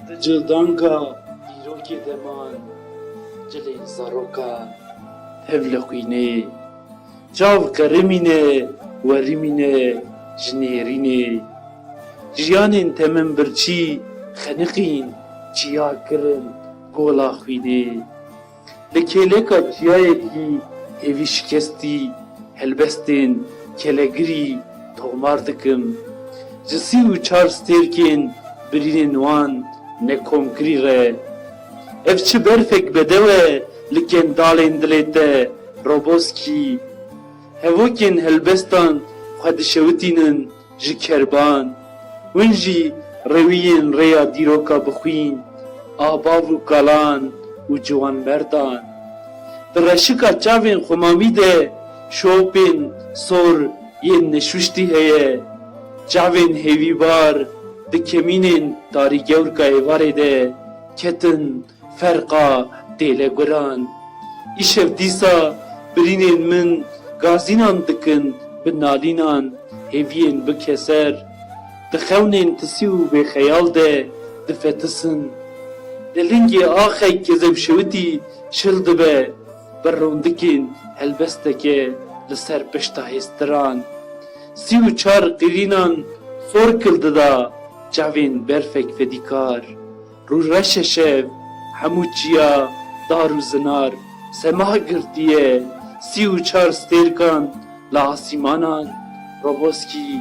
Cildanga îrokê deman cilên zarokan hev li xwînê çav qerimîne werimîne ji nêrînê jiyanên temin birçî xeniqîn çiya kirin gola xwînê li kêleka çiyayekî hêvî şikestî helbestên kelegirî tomar dikim ji 34 stêrkên birînên wan nekomkirî re ev çi berfek bedew e li kendalên dilê te roboskî hevokên helbestan xwe dişewitînin ji kerban hûn jî rewiyên rêya dîroka bixwîn avav û kalan û ciwanmerdan di reşika çavên xwemamî de şopên sor yên neşuştî heye çavên hêvîbar di kemînên tarîgewrka êvarê de ketin ferqa dêleguran îşev dîsa birînên min gazînan dikin bi nalînan hêviyên bikeser di xewnên tisî û bêxeyal de difetisin li lingê axek kezevşewitî şil dibe bi rondikên helbesteke li ser pişta hêstiran 34 qîrînan sor kil dida çavên berfek fedîkar rû reşe şev hemû çiya dar û zinar semah girtiye 34 stêrkan li asîmanan roboskî